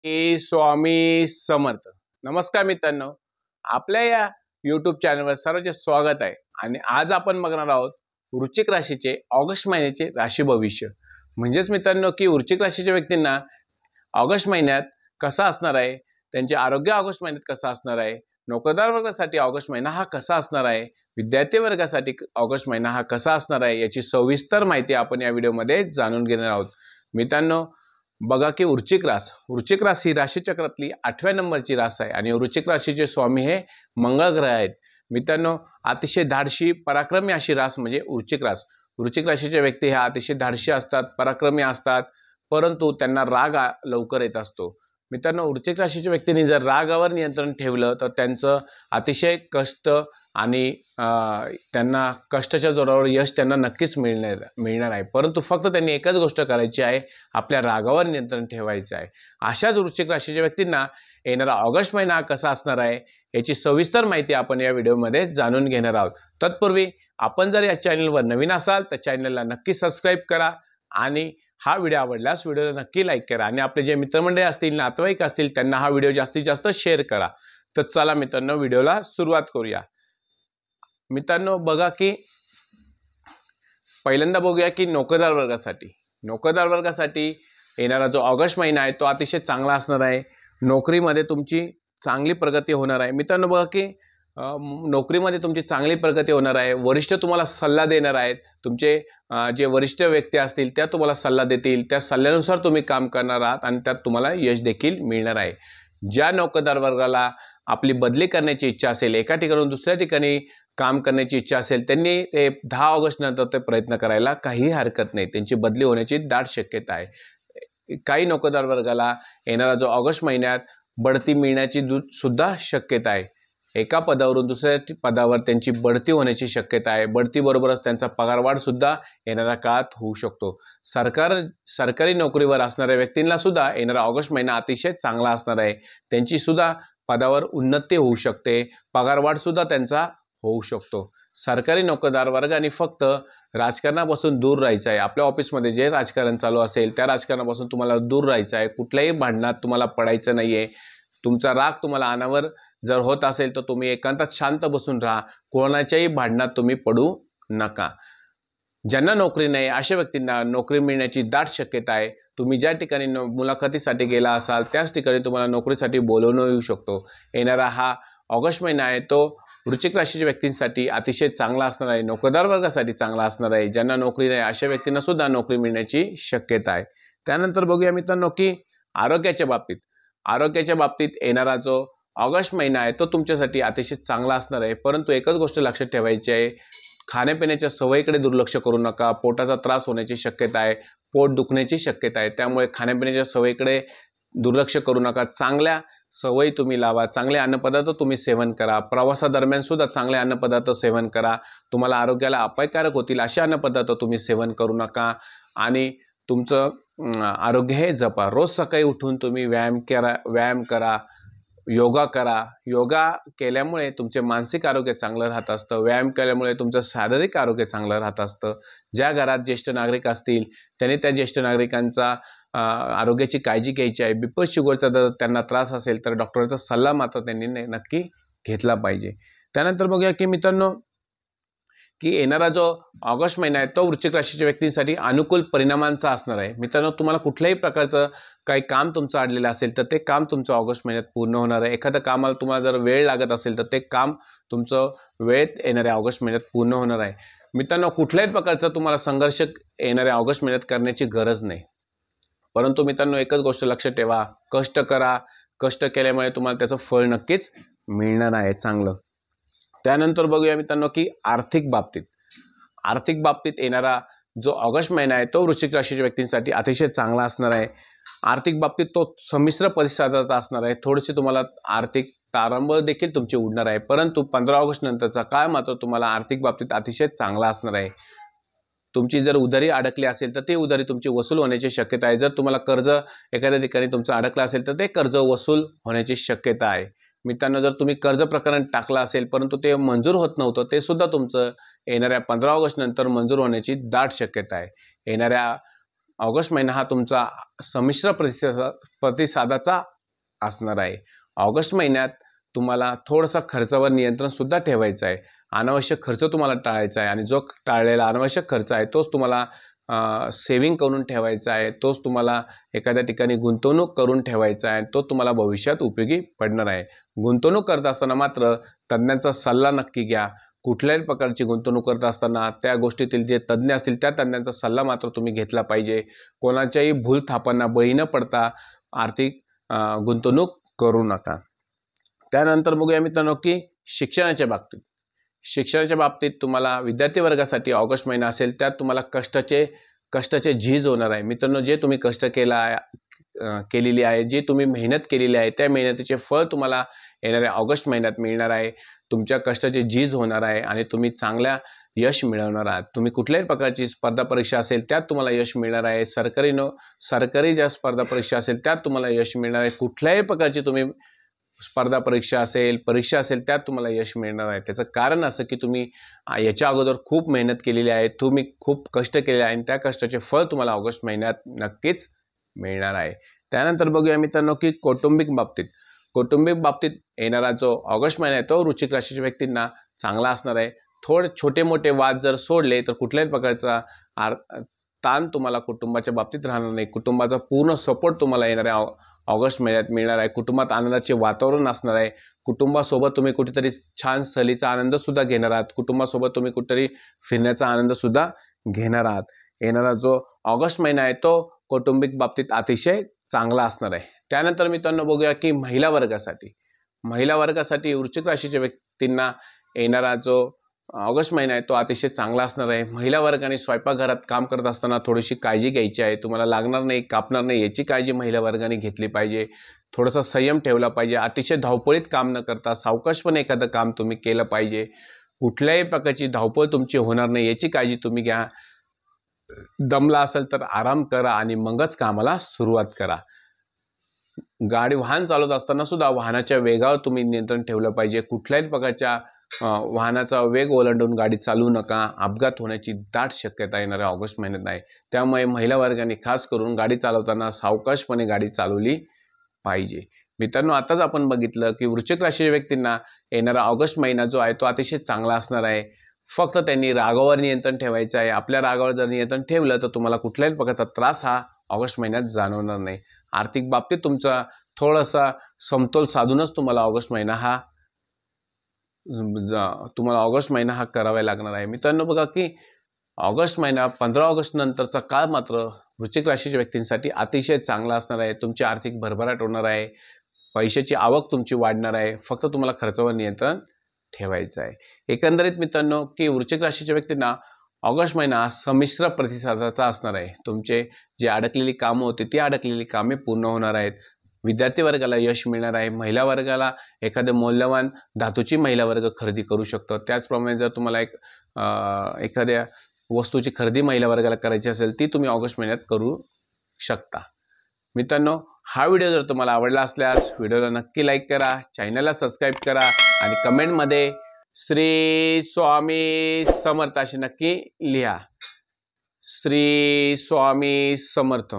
स्वामी समर्थ। नमस्कार मित्रांनो, आपल्या या यूट्यूब चॅनलवर सर्वांचे स्वागत आहे। आणि आज आपण बघणार आहोत वृश्चिक राशीचे ऑगस्ट महिन्याचे राशी भविष्य। म्हणजेच मित्रांनो की वृश्चिक राशीच्या व्यक्तींना ऑगस्ट महिन्यात कसा असणार आहे, त्यांचे आरोग्य ऑगस्ट महिन्यात कसं असणार आहे, नोकरदार वर्गासाठी ऑगस्ट महिना हा कसा असणार आहे, विद्यार्थी वर्गासाठी ऑगस्ट महिना हा कसा असणार आहे, याची सविस्तर माहिती आपण या व्हिडिओमध्ये जाणून घेणार आहोत। मित्रांनो बघा की वृश्चिक रास ही राशीचक्रातली 8व्या नंबरची रास आहे आणि वृश्चिक राशीचे स्वामी हे मंगळ ग्रह आहेत। मित्रांनो अतिशय धाडशी पराक्रमी अशी रास म्हणजे वृश्चिक रास। वृश्चिक राशीचे व्यक्ती हे अतिशय धाडशी असतात, पराक्रमी असतात, परंतु त्यांना राग लवकर येत असतो। मित्रांनो वृश्चिक राशीच्या व्यक्तींनी जर रागावर नियंत्रण ठेवलं तर त्यांचं अतिशय कष्ट आणि त्यांना कष्टाच्या जोरावर यश त्यांना नक्कीच मिळणार आहे। परंतु फक्त त्यांनी एकच गोष्ट करायची आहे, आपल्या रागावर नियंत्रण ठेवायचं आहे। अशाच वृश्चिक राशीच्या व्यक्तींना येणारा ऑगस्ट महिना कसा असणार आहे याची सविस्तर माहिती आपण या व्हिडिओमध्ये जाणून घेणार आहोत। तत्पूर्वी आपण जर या चॅनलवर नवीन असाल तर चॅनलला नक्की सबस्क्राईब करा आणि हा व्हिडिओ आवडल्यास व्हिडिओला नक्की लाईक करा आणि आपले जे मित्रमंडळी असतील, नातेवाईक असतील त्यांना हा व्हिडिओ जास्तीत जास्त शेअर करा। तर चला मित्रांनो व्हिडिओला सुरुवात करूया। मित्रांनो बघा की पहिल्यांदा बघूया की नोकरदार वर्गासाठी येणारा जो ऑगस्ट महिना आहे तो अतिशय चांगला असणार आहे। नोकरीमध्ये तुमची चांगली प्रगती होणार आहे। मित्रांनो बघा की नोकरीमध्ये तुमची चांगली प्रगती होणार आहे। वरिष्ठ तुम्हाला सल्ला देणार आहेत। तुमचे जे वरिष्ठ व्यक्ती असतील त्या तुम्हाला सल्ला देतील, त्या सल्ल्यानुसार तुम्ही काम करणार आहात आणि त्यात तुम्हाला यश देखील मिळणार आहे। ज्या नोकरदार वर्गाला आपली बदली करण्याची इच्छा असेल, एका ठिकाणून दुसऱ्या ठिकाणी काम करण्याची इच्छा असेल, त्यांनी ते 10 ऑगस्ट नंतर ते प्रयत्न करायला काही हरकत नाही। त्यांची बदली होण्याची दाट शक्यता आहे। काही नोकरदार वर्गाला येणारा जो ऑगस्ट महिन्यात बढती मिळण्याची सुद्धा शक्यता आहे। एका पदावरून दुसऱ्या पदावर त्यांची बढती होण्याची शक्यता आहे। बढतीबरोबरच त्यांचा पगारवाढ सुद्धा येणाऱ्या काळात होऊ शकतो। सरकारी नोकरीवर असणाऱ्या व्यक्तींना सुद्धा येणारा ऑगस्ट महिना अतिशय चांगला असणार आहे। त्यांची सुद्धा पदावर उन्नती होऊ शकते, पगारवाढ सुद्धा त्यांचा होऊ शकतो। सरकारी नोकरदार वर्गाने फक्त राजकारणापासून दूर राहायचं आहे। आपल्या ऑफिसमध्ये जे राजकारण चालू असेल त्या राजकारणापासून तुम्हाला दूर राहायचं आहे। कुठल्याही भांडणात तुम्हाला पडायचं नाहीये। तुमचा राग तुम्हाला अनावर जर होत असेल तर तुम्ही एकांतात शांत बसून राहा, कोणाच्याही भांडणात तुम्ही पडू नका। ज्यांना नोकरी नाही अशा व्यक्तींना नोकरी मिळण्याची दाट शक्यता आहे। तुम्ही ज्या ठिकाणी मुलाखतीसाठी गेला असाल त्याच ठिकाणी तुम्हाला नोकरीसाठी बोलवणं येऊ शकतो। येणारा हा ऑगस्ट महिना आहे तो वृश्चिक राशीच्या व्यक्तींसाठी अतिशय चांगला असणार आहे। नोकरदार वर्गासाठी चांगला असणार आहे। ज्यांना नोकरी नाही अशा व्यक्तींना सुद्धा नोकरी मिळण्याची शक्यता आहे। त्यानंतर बघूया मित्रांनो की आरोग्याच्या बाबतीत येणारा जो ऑगस्ट महिना आहे तो तुमच्यासाठी अतिशय चांगला असणार आहे। परंतु एकच गोष्ट लक्षात ठेवायची आहे, खाण्यापिण्याच्या सवयीकडे दुर्लक्ष करू नका। पोटाचा त्रास होण्याची शक्यता आहे, पोट दुखण्याची शक्यता आहे। त्यामुळे खाण्यापिण्याच्या सवयीकडे दुर्लक्ष करू नका। चांगल्या सवयी तुम्ही लावा, चांगले अन्नपदार्थ तुम्ही सेवन करा। प्रवासादरम्यान सुद्धा चांगले अन्नपदार्थ सेवन करा। तुम्हाला आरोग्याला अपायकारक होतील असे अन्नपदार्थ तुम्ही सेवन करू नका आणि तुमचं आरोग्य हे जपा। रोज सकाळी उठून तुम्ही व्यायाम करा, योगा करा। योगा केल्यामुळे तुमचे मानसिक आरोग्य चांगलं राहत असतं, व्यायाम केल्यामुळे तुमचं शारीरिक आरोग्य चांगलं राहत असतं। ज्या घरात ज्येष्ठ नागरिक असतील त्यांनी त्या ज्येष्ठ नागरिकांचा आरोग्याची काळजी घ्यायची आहे। बीपी शुगरचा जर त्यांना त्रास असेल तर डॉक्टरचा सल्ला मात्र त्यांनी नक्की घेतला पाहिजे। त्यानंतर बघूया की मित्रांनो की येणारा जो ऑगस्ट महिना आहे तो वृश्चिक राशीच्या व्यक्तींसाठी अनुकूल परिणामांचा असणार आहे। मित्रांनो तुम्हाला कुठल्याही प्रकारचं काही काम तुमचं अडलेलं असेल तर ते काम तुमचं ऑगस्ट महिन्यात पूर्ण होणार आहे। एखादं कामाला तुम्हाला जर वेळ लागत असेल तर ते काम तुमचं वेळेत येणाऱ्या ऑगस्ट महिन्यात पूर्ण होणार आहे। मित्रांनो कुठल्याही प्रकारचा तुम्हाला संघर्ष येणाऱ्या ऑगस्ट महिन्यात करण्याची गरज नाही। परंतु मित्रांनो एकच गोष्ट लक्षात ठेवा, कष्ट करा। कष्ट केल्यामुळे तुम्हाला त्याचं फळ नक्कीच मिळणार आहे चांगलं। त्यानंतर बघूया मित्रांनो की आर्थिक बाबतीत येणारा जो ऑगस्ट महिना आहे तो वृश्चिक राशीच्या व्यक्तींसाठी अतिशय चांगला असणार आहे। आर्थिक बाबतीत तो संमिश्र परिस्थितीचा असणार आहे। थोडीशी तुम्हाला आर्थिक तारांबळ देखील तुमची उडणार आहे, परंतु 15 ऑगस्ट नंतरचा काळ मात्र तुम्हाला आर्थिक बाबतीत अतिशय चांगला असणार आहे। तुमची जर उधारी अडकली असेल तर ती उधारी तुमची वसूल होण्याची शक्यता आहे। जर तुम्हाला कर्ज एखाद्या ठिकाणी तुमचं अडकलं असेल तर ते कर्ज वसूल होण्याची शक्यता आहे। मित्रांनो जर तुम्ही कर्ज प्रकरण टाकलं असेल परंतु ते मंजूर होत नव्हतं, ते सुद्धा तुमचं येणाऱ्या 15 ऑगस्ट नंतर मंजूर होण्याची दाट शक्यता आहे। येणाऱ्या ऑगस्ट महिना हा तुमचा संमिश्र प्रतिसादाचा असणार आहे। ऑगस्ट महिन्यात तुम्हाला थोडासा खर्चावर नियंत्रण सुद्धा ठेवायचं आहे। अनावश्यक खर्च तुम्हाला टाळायचा आहे आणि जो टाळलेला अनावश्यक खर्च आहे तोच तुम्हाला सेव्हिंग करून ठेवायचा आहे, तोच तुम्हाला एखाद्या ठिकाणी गुंतवणूक करून ठेवायचा आहे, तो तुम्हाला भविष्यात उपयोगी पडणार आहे। गुंतवणूक करत असताना मात्र तज्ञांचा सल्ला नक्की घ्या। कुठल्याही प्रकारची गुंतवणूक करत असताना त्या गोष्टीतील जे तज्ञ असतील त्या तज्ञांचा सल्ला मात्र तुम्ही घेतला पाहिजे। कोणाच्याही भूलथापांना बळी न पडता आर्थिक गुंतवणूक करू नका। त्यानंतर बघूया मित्रांनो की शिक्षणाच्या बाबतीत तुम्हाला विद्यार्थी वर्गासाठी ऑगस्ट महिना असेल, त्यात तुम्हाला कष्टाचे झीज होणार आहे। मित्रांनो, जे तुम्ही कष्ट केलेली आहे, जी तुम्ही मेहनत केलेली आहे, त्या मेहनतीचे फळ तुम्हाला येणाऱ्या ऑगस्ट महिन्यात मिळणार आहे। तुमच्या कष्टाचे झीज होणार आहे आणि तुम्ही चांगल्या यश मिळवणार आहात। तुम्ही कुठल्याही प्रकारची स्पर्धा परीक्षा असेल त्यात तुम्हाला यश मिळणार आहे। सरकारी ज्या स्पर्धा परीक्षा असेल त्यात तुम्हाला यश मिळणार आहे। कुठल्याही प्रकारची तुम्ही स्पर्धा परीक्षा असेल त्यात तुम्हाला यश मिळणार आहे। त्याचं कारण असं की तुम्ही याच्या अगोदर खूप मेहनत केलेली आहे, तुम्ही खूप कष्ट केले आहे आणि त्या कष्टाचे फळ तुम्हाला ऑगस्ट महिन्यात नक्कीच मिळणार आहे। त्यानंतर बघूया मित्रांनो की कौटुंबिक बाबतीत येणारा जो ऑगस्ट महिना आहे तो वृश्चिक राशीच्या व्यक्तींना चांगला असणार आहे। थोडे छोटे मोठे वाद जर सोडले तर कुठल्याही प्रकारचा ताण तुम्हाला कुटुंबाच्या बाबतीत राहणार नाही। कुटुंबाचा पूर्ण सपोर्ट तुम्हाला येणाऱ्या ऑगस्ट महिन्यात मिळणार आहे। कुटुंबात आनंदाचे वातावरण असणार आहे। कुटुंबासोबत तुम्ही कुठेतरी छान सहलीचा आनंद सुद्धा घेणार आहात। कुटुंबासोबत तुम्ही कुठेतरी फिरण्याचा आनंद सुद्धा घेणार आहात। येणारा जो ऑगस्ट महिना आहे तो कौटुंबिक बाबतीत अतिशय चांगला असणार आहे। त्यानंतर मित्रांनो बघूया की महिला वर्गासाठी वृश्चिक राशीच्या व्यक्तींना येणारा जो ऑगस्ट महिना आहे तो अतिशय चांगला असणार आहे। महिला वर्गाने स्वयंपाकघरात काम करत असताना थोडीशी काळजी घ्यायची आहे। तुम्हाला लागणार नाही, कापणार नाही याची काळजी महिला वर्गाने घेतली पाहिजे। थोडासा संयम ठेवला पाहिजे। अतिशय धावपळीत काम न करता सावकाशपणे एखादं काम तुम्ही केलं पाहिजे। कुठल्याही प्रकारची धावपळ तुमची होणार नाही याची काळजी तुम्ही घ्या। दमला असेल तर आराम करा आणि मगच कामाला सुरुवात करा। वाहन चालवत असताना सुद्धा वाहनाच्या वेगावर तुम्ही नियंत्रण ठेवलं पाहिजे। कुठल्याही प्रकारच्या वाहनाचा वेग ओलांडून गाडी चालवू नका। अपघात होण्याची दाट शक्यता येणाऱ्या ऑगस्ट महिन्यात आहे। त्यामुळे महिला वर्गाने खास करून गाडी चालवताना सावकाशपणे गाडी चालवली पाहिजे। मित्रांनो, आताच आपण बघितलं की वृश्चिक राशीच्या व्यक्तींना येणारा ऑगस्ट महिना जो आहे तो अतिशय चांगला असणार आहे। फक्त त्यांनी रागावर नियंत्रण ठेवायचं आहे। आपल्या रागावर जर नियंत्रण ठेवलं तर तुम्हाला कुठल्याही प्रकारचा त्रास हा ऑगस्ट महिन्यात जाणवणार नाही। आर्थिक बाबतीत तुमचा थोडासा समतोल साधूनच तुम्हाला ऑगस्ट महिना हा करावा लागणार आहे। मित्रांनो, बघा की ऑगस्ट महिना 15 ऑगस्ट नंतरचा काळ मात्र वृश्चिक राशीच्या व्यक्तींसाठी अतिशय चांगला असणार आहे। तुमची आर्थिक भरभराट होणार आहे। पैशाची आवक तुमची वाढणार आहे। फक्त तुम्हाला खर्चावर नियंत्रण ठेवायचं आहे। एकंदरीत मित्रांनो की वृश्चिक राशीच्या व्यक्तींना ऑगस्ट महिना संमिश्र प्रतिसादाचा असणार आहे। तुमचे जे अडकलेली कामं होती ती अडकलेली कामे पूर्ण होणार आहेत। विद्यार्थी वर्गाला यश मिळणार आहे। महिला वर्गाला एखादं मौल्यवान धातूची महिला वर्ग खरेदी करू शकतो। त्याचप्रमाणे जर तुम्हाला एखाद्या वस्तूची खरेदी महिला वर्गाला करायची असेल ती तुम्ही ऑगस्ट महिन्यात करू शकता। मित्रांनो, हा व्हिडिओ जर तुम्हाला आवडला असल्यास व्हिडिओला नक्की लाईक करा, चॅनलला सबस्क्राईब करा आणि कमेंटमध्ये श्री स्वामी समर्थ असे नक्की लिहा। श्री स्वामी समर्थ।